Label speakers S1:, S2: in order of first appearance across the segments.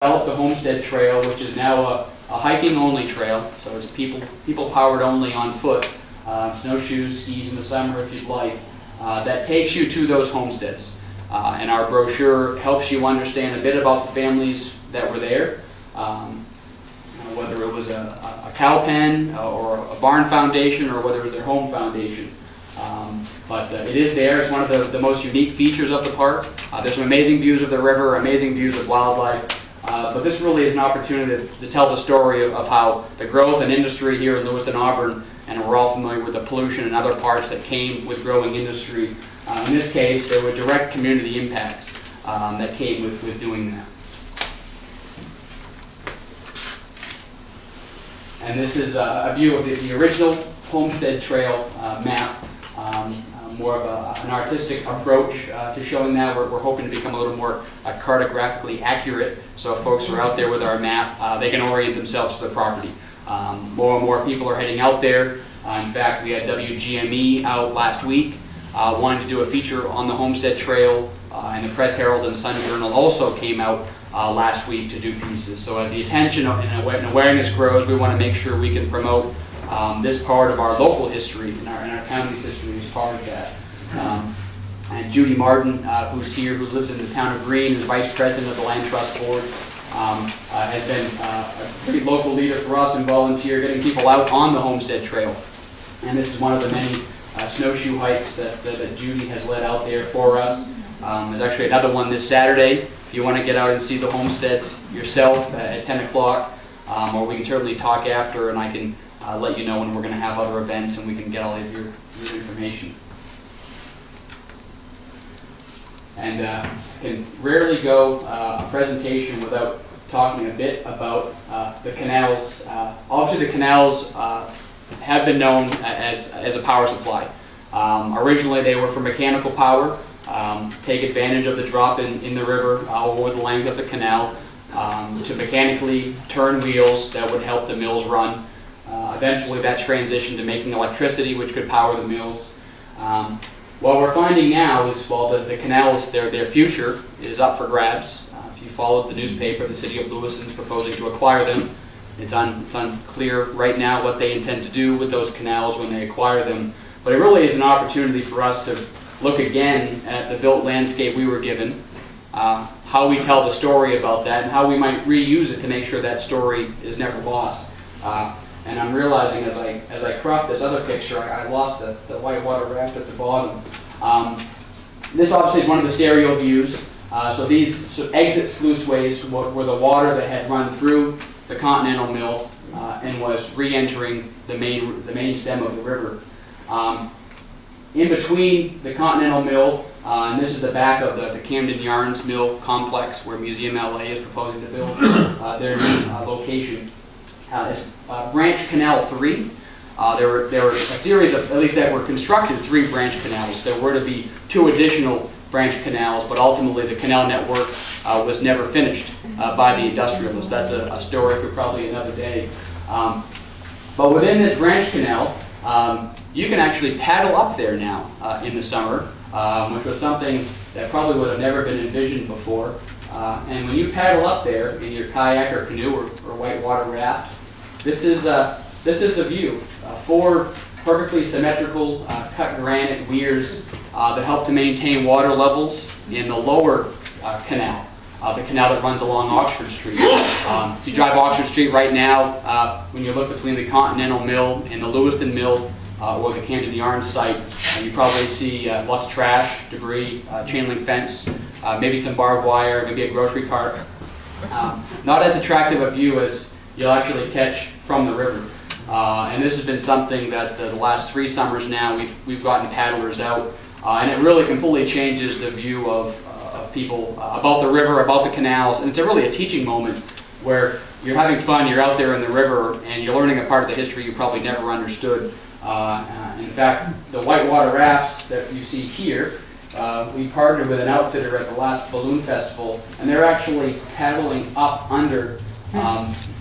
S1: developed the Homestead Trail, which is now a hiking-only trail, so it's people-powered only on foot, snowshoes, skis in the summer if you'd like, that takes you to those homesteads. And our brochure helps you understand a bit about the families that were there, whether it was a cow pen or a barn foundation or whether it was their home foundation. But it is there. It's one of the most unique features of the park. There's some amazing views of the river, amazing views of wildlife. But this really is an opportunity to tell the story of how the growth and industry here in Lewiston, Auburn, and we're all familiar with the pollution and other parts that came with growing industry. In this case, there were direct community impacts that came with doing that. And this is a view of the original Homestead Trail map. More of an artistic approach to showing that. We're hoping to become a little more cartographically accurate, so if folks are out there with our map, they can orient themselves to the property. More and more people are heading out there. In fact, we had WGME out last week, wanting to do a feature on the Homestead Trail, and the Press Herald and Sun Journal also came out last week to do pieces. So as the attention and awareness grows, we want to make sure we can promote this part of our local history and our county's history is part of that. And Judy Martin, who's here, who lives in the town of Greene, is Vice President of the Land Trust Board, has been a pretty local leader for us and volunteer getting people out on the Homestead Trail. And this is one of the many snowshoe hikes that Judy has led out there for us. There's actually another one this Saturday if you want to get out and see the homesteads yourself at 10 o'clock, or we can certainly talk after and I can let you know when we're going to have other events and we can get all of your information. And I can rarely go a presentation without talking a bit about the canals. Obviously the canals have been known as a power supply. Originally they were for mechanical power, take advantage of the drop in the river over the length of the canal to mechanically turn wheels that would help the mills run. Eventually that transitioned to making electricity, which could power the mills. What we're finding now is, well, the canals, their future is up for grabs. If you followed the newspaper, the city of Lewiston is proposing to acquire them. It's unclear right now what they intend to do with those canals when they acquire them. But it really is an opportunity for us to look again at the built landscape we were given, how we tell the story about that, and how we might reuse it to make sure that story is never lost. And I'm realizing as I crop this other picture, I lost the whitewater raft at the bottom. This obviously is one of the stereo views. So these exit sluiceways were the water that had run through the Continental Mill and was re-entering the main stem of the river. In between the Continental Mill, and this is the back of the Camden Yarns Mill complex where Museum LA is proposing to build their new location. Is Branch Canal 3. There were a series of, at least that were constructed, 3 branch canals. There were to be 2 additional branch canals, but ultimately the canal network was never finished by the industrialists. That's a story for probably another day. But within this branch canal, you can actually paddle up there now in the summer, which was something that probably would have never been envisioned before. And when you paddle up there in your kayak or canoe or whitewater raft, this is the view. 4 perfectly symmetrical cut granite weirs that help to maintain water levels in the lower canal, the canal that runs along Oxford Street. If you drive Oxford Street right now, when you look between the Continental Mill and the Lewiston Mill or the Camden Yarns site, you probably see lots of trash, debris, chain link fence, maybe some barbed wire, maybe a grocery cart. Not as attractive a view as you'll actually catch from the river. And this has been something that the last 3 summers now we've gotten paddlers out, and it really completely changes the view of people about the river, about the canals, and it's really a teaching moment where you're having fun, you're out there in the river, and you're learning a part of the history you probably never understood. In fact, the whitewater rafts that you see here, we partnered with an outfitter at the last balloon festival, and they're actually paddling up under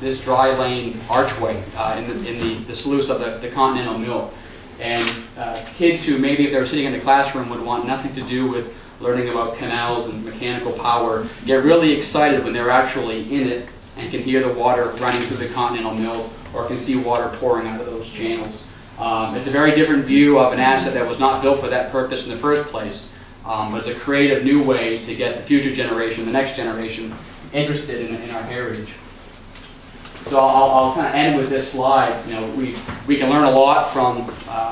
S1: this dry lane archway in the sluice of the Continental Mill. And kids who maybe if they were sitting in the classroom would want nothing to do with learning about canals and mechanical power, get really excited when they're actually in it and can hear the water running through the Continental Mill or can see water pouring out of those channels. It's a very different view of an asset that was not built for that purpose in the first place, but it's a creative new way to get the future generation, the next generation, interested in our heritage. So I'll kind of end with this slide. You know, we can learn a lot from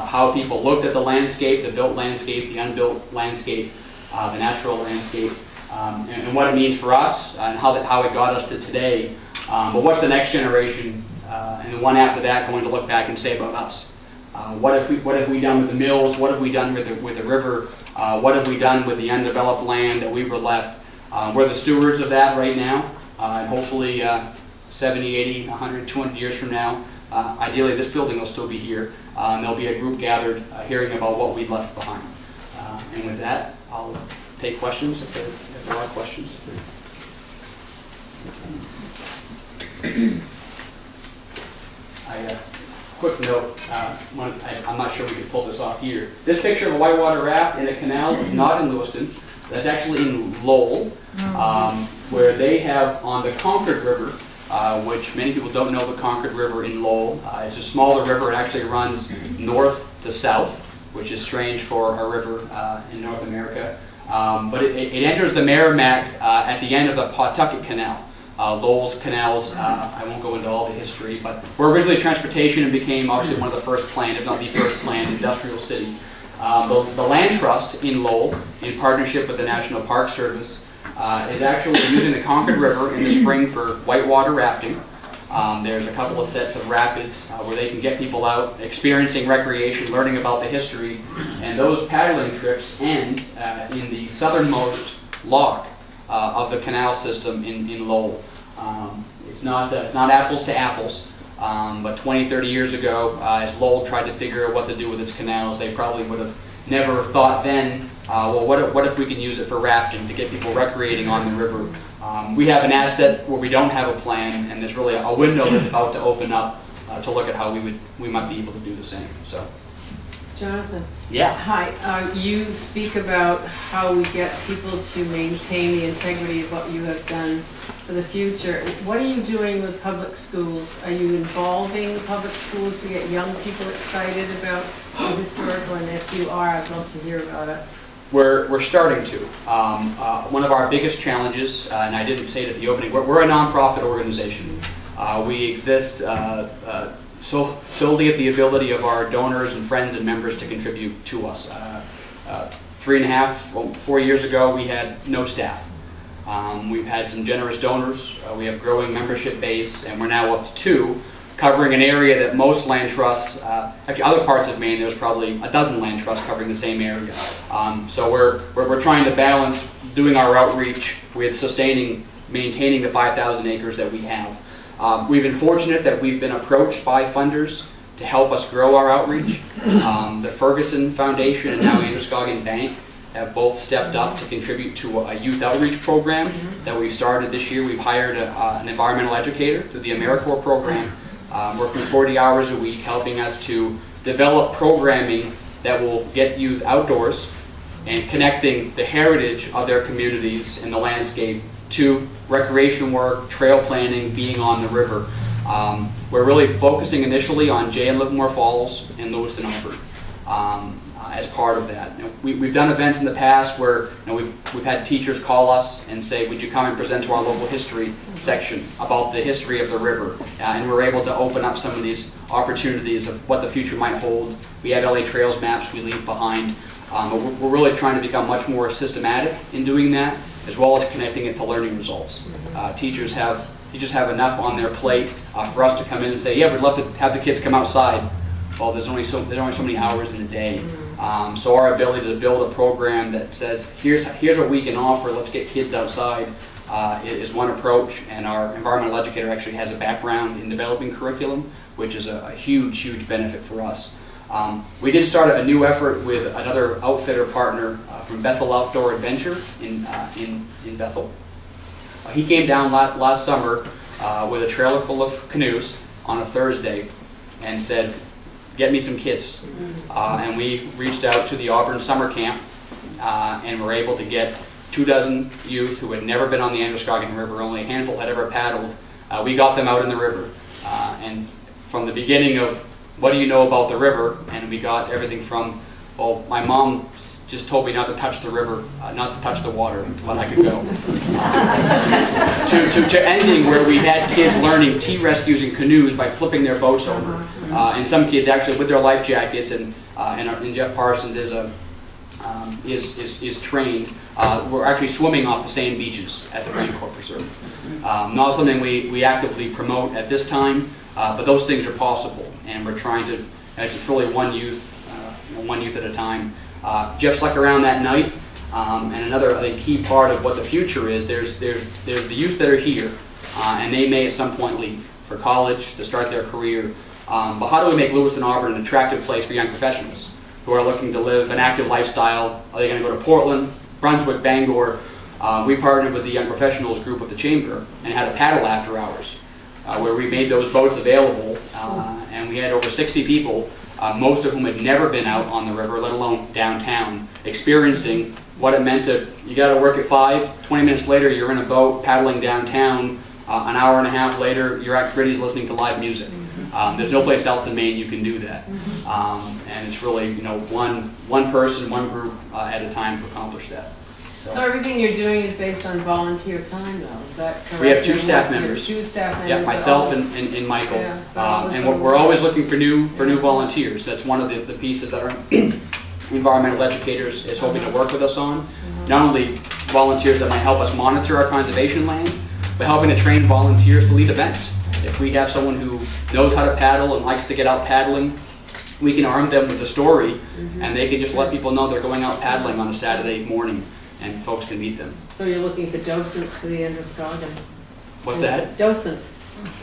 S1: how people looked at the landscape, the built landscape, the unbuilt landscape, the natural landscape, and what it means for us and how it got us to today. But what's the next generation and the one after that going to look back and say about us? What have we done with the mills? What have we done with the river? What have we done with the undeveloped land that we were left? We're the stewards of that right now, and hopefully 70, 80, 100, 200 years from now, ideally this building will still be here, and there'll be a group gathered hearing about what we left behind. And with that, I'll take questions if there are questions. Quick note, I'm not sure we can pull this off here. This picture of a whitewater raft in a canal is not in Lewiston. That's actually in Lowell, where they have on the Concord River, which many people don't know the Concord River in Lowell. It's a smaller river. It actually runs north to south, which is strange for a river in North America. But it enters the Merrimack at the end of the Pawtucket Canal. Lowell's canals, I won't go into all the history, but were originally transportation and became obviously one of the first planned, if not the first planned, industrial city. The Land Trust in Lowell, in partnership with the National Park Service, is actually using the Concord River in the spring for whitewater rafting. There's a couple of sets of rapids where they can get people out, experiencing recreation, learning about the history, and those paddling trips end in the southernmost lock of the canal system in Lowell. It's not apples to apples, but 20, 30 years ago, as Lowell tried to figure out what to do with its canals, they probably would have never thought then, well, what if we can use it for rafting to get people recreating on the river? We have an asset where we don't have a plan, and there's really a window that's about to open up to look at how we might be able to do the same. So,
S2: Jonathan.
S1: Yeah.
S2: Hi. You speak about how we get people to maintain the integrity of what you have done for the future. What are you doing with public schools? Are you involving the public schools to get young people excited about the historical? And if you are, I'd love to hear about it.
S1: We're starting to. One of our biggest challenges, and I didn't say it at the opening, we're a nonprofit organization. We exist solely at the ability of our donors and friends and members to contribute to us. 4 years ago, we had no staff. We've had some generous donors. We have growing membership base, and we're now up to 2, covering an area that most land trusts, actually other parts of Maine, there's probably a dozen land trusts covering the same area. So we're trying to balance doing our outreach with maintaining the 5,000 acres that we have. We've been fortunate that we've been approached by funders to help us grow our outreach. The Ferguson Foundation and now Androscoggin Bank have both stepped up to contribute to a youth outreach program that we started this year. We've hired an environmental educator through the AmeriCorps program, working 40 hours a week, helping us to develop programming that will get youth outdoors and connecting the heritage of their communities and the landscape to recreation work, trail planning, being on the river. We're really focusing initially on Jay and Livermore Falls and Lewiston Auburn as part of that. We've done events in the past where we've had teachers call us and say, would you come and present to our local history section about the history of the river? And we're able to open up some of these opportunities of what the future might hold. We have LA Trails maps we leave behind. But we're really trying to become much more systematic in doing that, as well as connecting it to learning results. Teachers have enough on their plate for us to come in and say, yeah, we'd love to have the kids come outside. Well, there's only so many hours in a day. So our ability to build a program that says, here's what we can offer, let's get kids outside, is one approach. And our environmental educator actually has a background in developing curriculum, which is a huge, huge benefit for us. We did start a new effort with another outfitter partner from Bethel Outdoor Adventure in Bethel. He came down last summer with a trailer full of canoes on a Thursday and said, get me some kids. And we reached out to the Auburn Summer Camp and were able to get 24 youth who had never been on the Androscoggin River, only a handful had ever paddled. We got them out in the river, and from the beginning of what do you know about the river, and we got everything from, well, my mom just told me not to touch the river, not to touch the water, when I could go, to ending where we had kids learning T-rescues in canoes by flipping their boats over, and some kids actually with their life jackets, and Jeff Parsons is trained. We're actually swimming off the same beaches at the Marine Corps Preserve. Not something we actively promote at this time, but those things are possible, and we're trying to. It's really one youth at a time. Jeff stuck around that night, and another I think key part of what the future is. There's the youth that are here, and they may at some point leave for college to start their career. But how do we make Lewiston Auburn an attractive place for young professionals who are looking to live an active lifestyle? Are they going to go to Portland, Brunswick, Bangor? We partnered with the Young Professionals group of the Chamber and had a paddle after hours, where we made those boats available, and we had over 60 people, most of whom had never been out on the river, let alone downtown, experiencing what it meant to, you got to work at 5, 20 minutes later you're in a boat paddling downtown, an hour and a half later you're at Gritty's listening to live music. There's no place else in Maine you can do that, and it's really one person, one group at a time to accomplish that.
S2: So everything you're doing is based on volunteer time, though, is that correct?
S1: We have 2 staff members.
S2: 2 staff members.
S1: Yeah, myself and Michael. Yeah, and we're always looking for new volunteers. That's one of the pieces that our environmental educators is hoping to work with us on. Not only volunteers that might help us monitor our conservation land, but helping to train volunteers to lead events. If we have someone who knows how to paddle and likes to get out paddling, we can arm them with a story, and they can just let people know they're going out paddling on a Saturday morning, and folks can meet them.
S2: So you're looking for docents for the Androscoggin?
S1: What's that?
S2: Docent.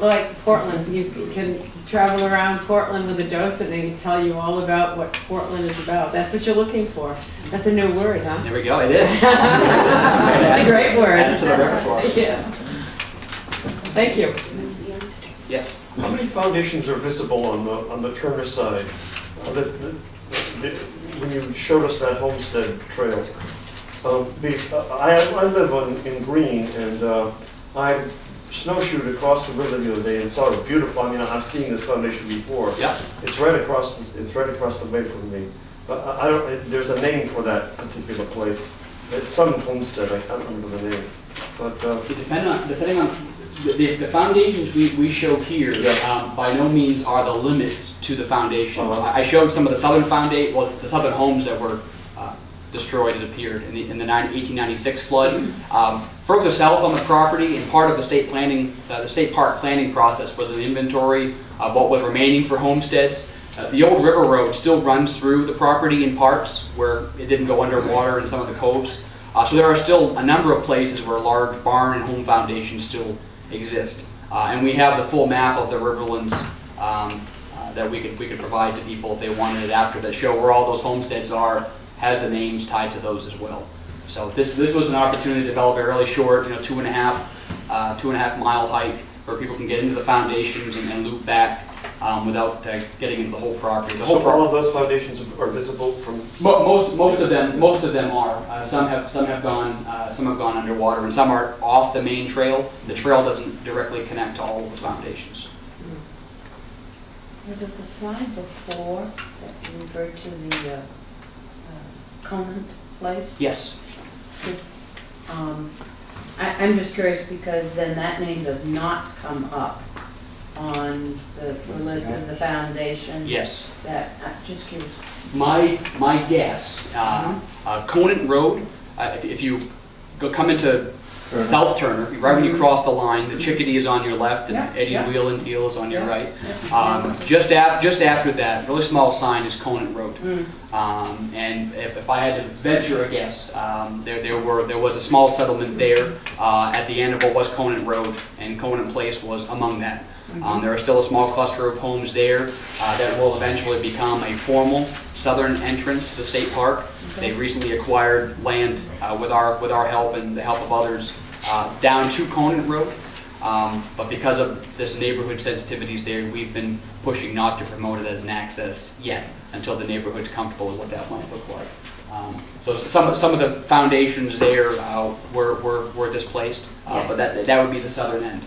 S2: Like Portland, you can travel around Portland with a docent and they can tell you all about what Portland is about. That's what you're looking for. That's a new word, huh?
S1: There we go, it is.
S2: It's a great word.
S1: Add it to the repertoire.
S2: Yeah. Thank you.
S1: Yes.
S3: How many foundations are visible on the Turner side? When you showed us that homestead trail, I live in Green, and I snowshoed across the river the other day and saw it beautiful. I mean, I've seen this foundation before.
S1: Yeah.
S3: It's right across the way from me. But I don't. There's a name for that particular place. It's some homestead. I can't remember the name. But
S1: depending on the foundations we show here, by no means are the limits to the foundations. I showed some of the southern the southern homes that were destroyed and appeared in the 1896 flood. Further south on the property, and part of the state park planning process was an inventory of what was remaining for homesteads. The old river road still runs through the property in parts where it didn't go underwater in some of the coves. So there are still a number of places where large barn and home foundations still exist. And we have the full map of the riverlands that we could provide to people if they wanted it after, that show where all those homesteads are, has the names tied to those as well. So this was an opportunity to develop a really short, 2.5 mile hike where people can get into the foundations and loop back without getting into the whole property.
S3: So all of those foundations are visible from
S1: most of them are. Some have gone underwater, and some are off the main trail. The trail doesn't directly connect to all of the foundations.
S4: Was it the slide before that you referred to the Conant place?
S1: Yes.
S4: I'm just curious because then that name does not come up on the list of the foundations.
S1: Yes.
S4: I'm just curious.
S1: My guess, Conant Road, if you come into South Turner, right when you cross the line, the Chickadee is on your left and Eddie Wheel and Deal is on your right. Just after that, really small sign is Conant Road. And if I had to venture a guess, there was a small settlement there at the end of what was Conant Road, and Conant Place was among that. There is still a small cluster of homes there that will eventually become a formal southern entrance to the state park. They've recently acquired land with our help and the help of others down to Conant Road. But because of this neighborhood sensitivities there, we've been pushing not to promote it as an access yet until the neighborhood's comfortable with what that might look like. So some of the foundations there were displaced, but
S2: Yes.
S1: that would be the southern end.